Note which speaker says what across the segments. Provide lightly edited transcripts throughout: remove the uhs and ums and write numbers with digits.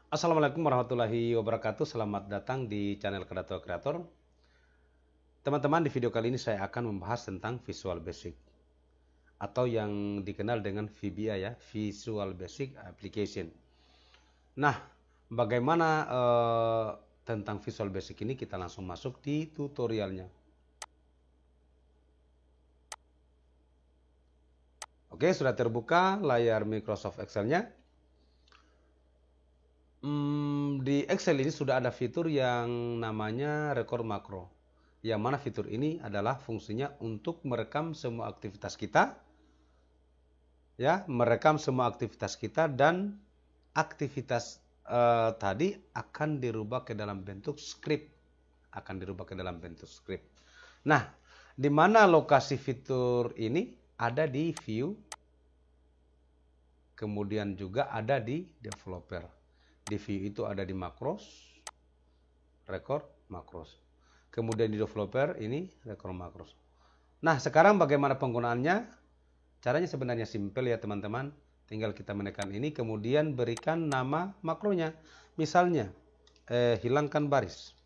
Speaker 1: Assalamualaikum warahmatullahi wabarakatuh. Selamat datang di channel Kreator Kreator. Teman-teman, di video kali ini saya akan membahas tentang Visual Basic atau yang dikenal dengan VBA ya, Visual Basic Application. Nah, bagaimana tentang Visual Basic ini, kita langsung masuk di tutorialnya. Oke, sudah terbuka layar Microsoft Excel-nya. Di Excel ini sudah ada fitur yang namanya record makro. Yang mana fitur ini adalah fungsinya untuk merekam semua aktivitas kita. Ya, merekam semua aktivitas kita dan aktivitas tadi akan dirubah ke dalam bentuk script. Nah, di mana lokasi fitur ini? Ada di view. Kemudian juga ada di developer. Di view itu ada di makros, record makros. Kemudian di developer ini record makros. Nah, sekarang bagaimana penggunaannya? Caranya sebenarnya simpel ya teman-teman. Tinggal kita menekan ini, kemudian berikan nama makronya. Misalnya, hilangkan baris.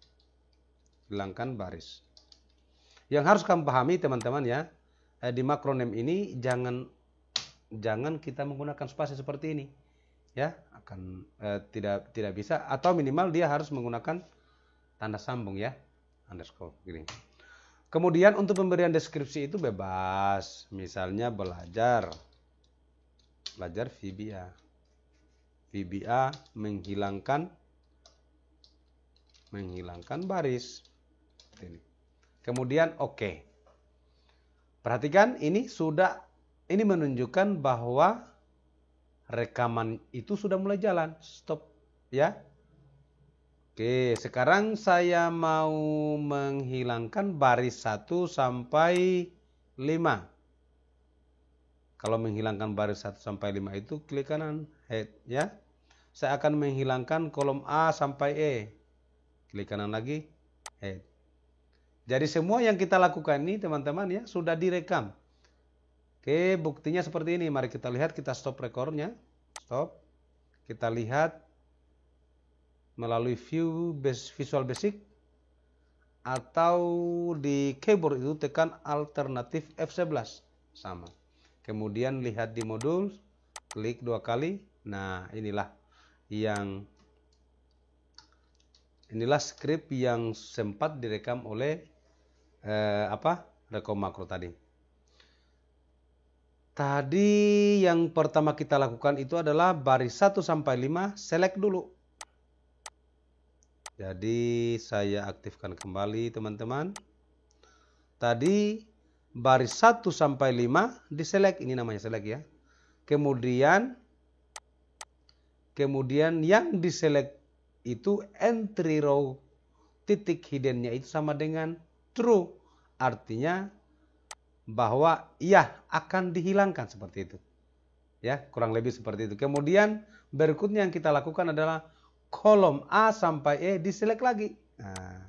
Speaker 1: Hilangkan baris. Yang harus kamu pahami teman-teman ya, di makro name ini jangan kita menggunakan spasi seperti ini. Ya, akan tidak bisa, atau minimal dia harus menggunakan tanda sambung ya, underscore gini. Kemudian untuk pemberian deskripsi itu bebas, misalnya belajar VBA menghilangkan baris ini. Kemudian oke. Perhatikan ini menunjukkan bahwa rekaman itu sudah mulai jalan. Stop ya. Oke, sekarang saya mau menghilangkan baris 1 sampai 5. Kalau menghilangkan baris 1 sampai 5 itu klik kanan head ya. Saya akan menghilangkan kolom A sampai E. Klik kanan lagi head. Jadi semua yang kita lakukan ini teman-teman ya sudah direkam. Oke, buktinya seperti ini. Mari kita lihat, kita stop recordnya. Stop. Kita lihat melalui view Visual Basic atau di keyboard itu tekan alternatif F11 sama. Kemudian lihat di modul, klik 2 kali. Nah, inilah script yang sempat direkam oleh rekom makro tadi. Tadi yang pertama kita lakukan itu adalah baris 1 sampai 5 select dulu. Jadi saya aktifkan kembali teman-teman. Tadi baris 1 sampai 5 diselect, ini namanya select ya. Kemudian yang diselect itu entry row titik hiddennya itu sama dengan true. Artinya bahwa ya akan dihilangkan seperti itu. Ya, kurang lebih seperti itu. Kemudian berikutnya yang kita lakukan adalah kolom A sampai E diselect lagi. Nah,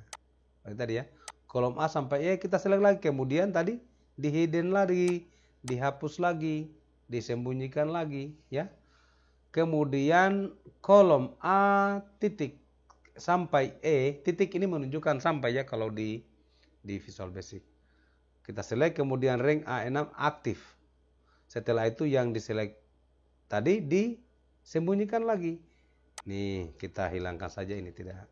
Speaker 1: tadi ya. Kolom A sampai E kita select lagi. Kemudian tadi di hidden lagi, dihapus lagi, disembunyikan lagi, ya. Kemudian kolom A titik sampai E, titik ini menunjukkan sampai ya kalau di Visual Basic. Kita select, kemudian rank A6 aktif. Setelah itu yang diselect tadi disembunyikan lagi. Nih, kita hilangkan saja ini, tidak.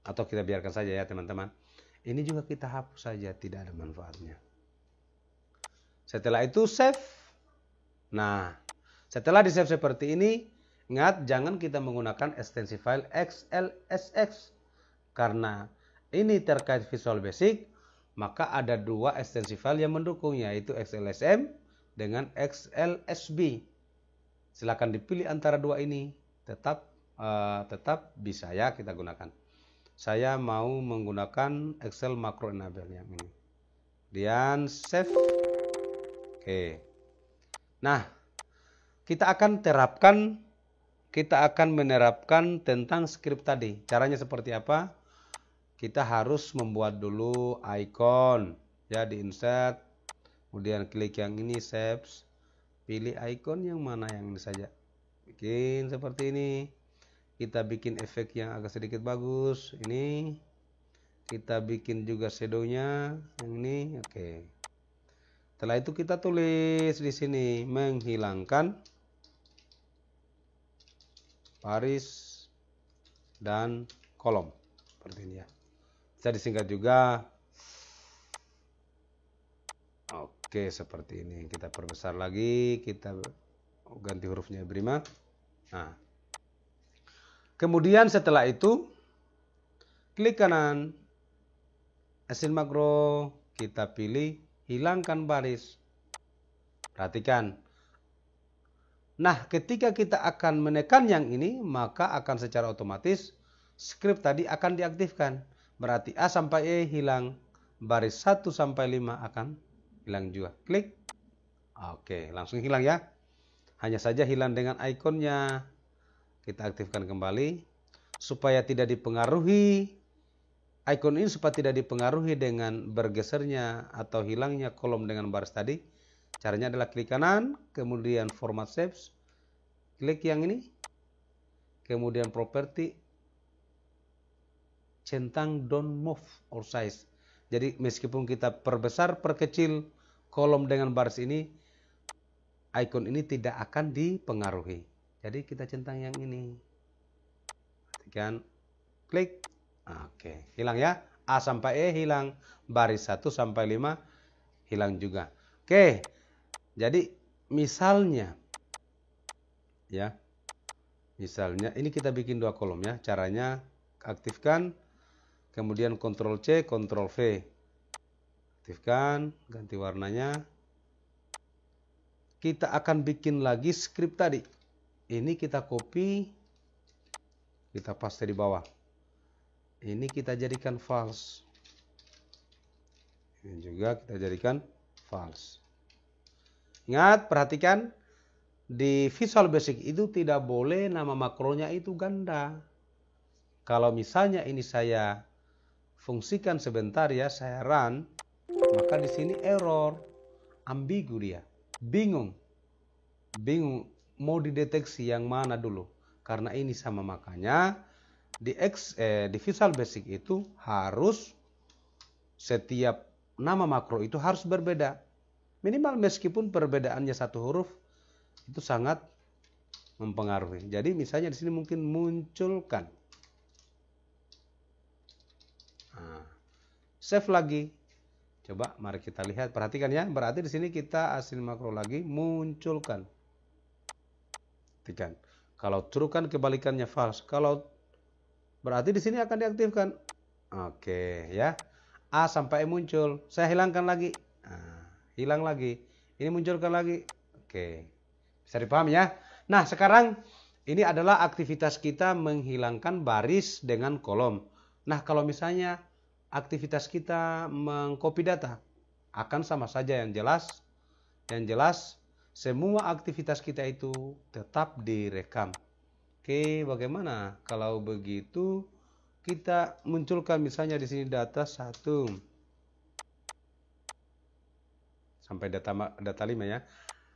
Speaker 1: Atau kita biarkan saja ya teman-teman. Ini juga kita hapus saja, tidak ada manfaatnya. Setelah itu save. Nah, setelah di save seperti ini, ingat jangan kita menggunakan ekstensi file XLSX. Karena ini terkait Visual Basic, maka ada 2 ekstensi file yang mendukung, yaitu XLSM dengan XLSB. Silakan dipilih antara 2 ini, tetap bisa ya kita gunakan. Saya mau menggunakan Excel Macro Enable yang ini. Kemudian save. Oke. Nah, kita akan menerapkan tentang script tadi. Caranya seperti apa? Kita harus membuat dulu icon ya, di insert, kemudian klik yang ini shapes, pilih icon yang mana yang ini saja, bikin seperti ini. Kita bikin efek yang agak sedikit bagus. Ini kita bikin juga shadownya yang ini. Oke. Setelah itu kita tulis di sini menghilangkan baris dan kolom seperti ini ya. Bisa disingkat juga. Oke, seperti ini. Kita perbesar lagi, kita ganti hurufnya prima. Nah, kemudian setelah itu klik kanan, Asin makro, kita pilih hilangkan baris. Perhatikan. Nah, ketika kita akan menekan yang ini, maka akan secara otomatis script tadi akan diaktifkan. Berarti A sampai E hilang, baris 1 sampai 5 akan hilang juga. Klik. Oke, langsung hilang ya. Hanya saja hilang dengan ikonnya. Kita aktifkan kembali supaya tidak dipengaruhi icon ini, supaya tidak dipengaruhi dengan bergesernya atau hilangnya kolom dengan baris tadi. Caranya adalah klik kanan, kemudian format shapes, klik yang ini, kemudian property, centang don't move or size. Jadi meskipun kita perbesar, perkecil kolom dengan baris ini, icon ini tidak akan dipengaruhi. Jadi kita centang yang ini. Perhatikan, klik. Oke, hilang ya. A sampai E hilang, baris 1 sampai 5 hilang juga. Oke. Jadi misalnya ya. Misalnya ini kita bikin 2 kolom ya. Caranya aktifkan, kemudian Ctrl C, Ctrl V. Aktifkan, ganti warnanya. Kita akan bikin lagi script tadi. Ini kita copy, kita paste di bawah. Ini kita jadikan false. Ini juga kita jadikan false. Ingat, perhatikan, di Visual Basic itu tidak boleh nama makronya itu ganda. Kalau misalnya ini saya fungsikan sebentar ya, saya run, maka di sini error, ambigu dia, bingung mau dideteksi yang mana dulu. Karena ini sama, makanya di Visual Basic itu harus setiap nama makro itu harus berbeda. Minimal meskipun perbedaannya 1 huruf itu sangat mempengaruhi. Jadi misalnya di sini mungkin munculkan. Nah, save lagi. Coba mari kita lihat, perhatikan ya. Berarti di sini kita asin makro lagi munculkan. Perhatikan. Kalau true kan kebalikannya false. Kalau berarti di sini akan diaktifkan. Oke ya. A sampai E muncul. Saya hilangkan lagi. Nah, hilang lagi. Ini munculkan lagi. Oke. Bisa dipahami ya. Nah, sekarang ini adalah aktivitas kita menghilangkan baris dengan kolom. Nah, kalau misalnya aktivitas kita mengcopy data, akan sama saja. Yang jelas semua aktivitas kita itu tetap direkam. Oke, bagaimana kalau begitu kita munculkan misalnya di sini data 1 sampai data 5 ya.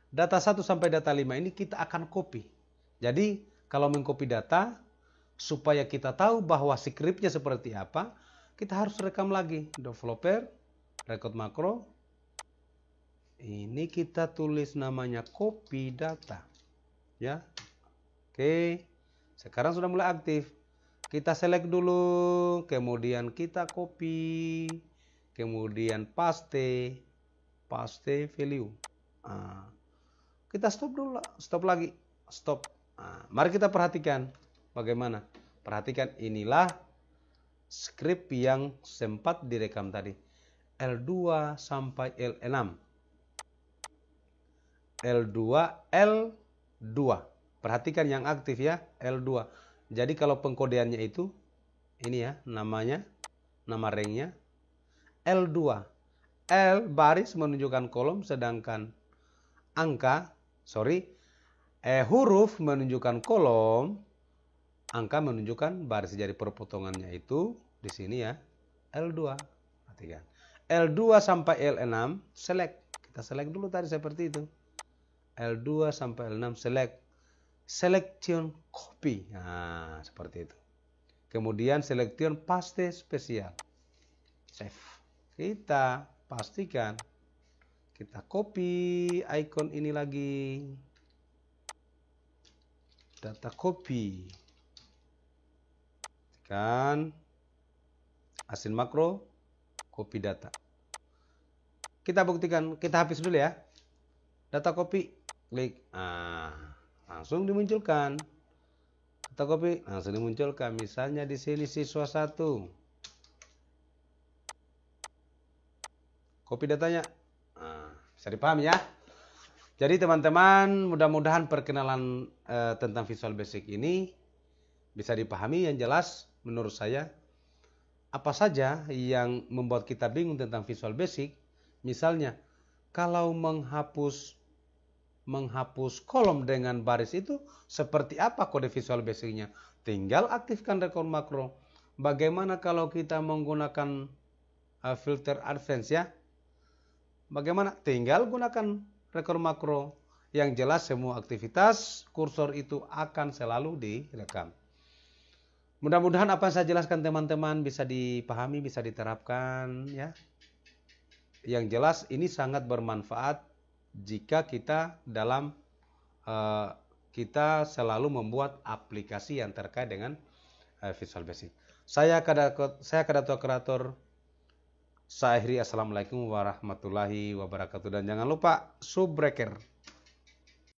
Speaker 1: Data 1 sampai data 5 ini kita akan copy. Jadi kalau mengcopy data supaya kita tahu bahwa scriptnya seperti apa, kita harus rekam lagi. Developer, record makro. Ini kita tulis namanya copy data. Ya. Oke. Sekarang sudah mulai aktif. Kita select dulu, kemudian kita copy, kemudian paste value. Nah, kita stop dulu, stop lagi, stop. Nah, mari kita perhatikan bagaimana. Perhatikan, inilah script yang sempat direkam tadi. L2 sampai L6. L2, L2. Perhatikan yang aktif ya, L2. Jadi kalau pengkodeannya itu, ini ya namanya, nama ranknya, L2. L baris menunjukkan kolom, sedangkan huruf menunjukkan kolom, angka menunjukkan baris. Jadi perpotongannya itu di sini ya, L2. Perhatikan. L2 sampai L6, select. Kita select dulu tadi seperti itu. L2 sampai L6 select. selection copy. Nah, seperti itu. Kemudian selection paste spesial. Save. Kita pastikan kita copy icon ini lagi. Data copy. Kan asin makro copy data. Kita buktikan, kita hapus dulu ya. Data copy, klik. Langsung dimunculkan. Data copy langsung dimunculkan. Misalnya di sini siswa 1. Copy datanya. Bisa dipahami ya. Jadi teman-teman, mudah-mudahan perkenalan tentang Visual Basic ini bisa dipahami. Yang jelas menurut saya, apa saja yang membuat kita bingung tentang Visual Basic. Misalnya, kalau menghapus kolom dengan baris itu seperti apa kode Visual Basic-nya? Tinggal aktifkan record makro. Bagaimana kalau kita menggunakan filter advance ya? Bagaimana? Tinggal gunakan record makro. Yang jelas semua aktivitas kursor itu akan selalu direkam. Mudah-mudahan apa yang saya jelaskan teman-teman bisa dipahami, bisa diterapkan ya. Yang jelas ini sangat bermanfaat jika kita kita selalu membuat aplikasi yang terkait dengan Visual Basic. Saya Kadatua Kreator. Saya akhiri. Assalamualaikum warahmatullahi wabarakatuh. Dan jangan lupa subbreaker.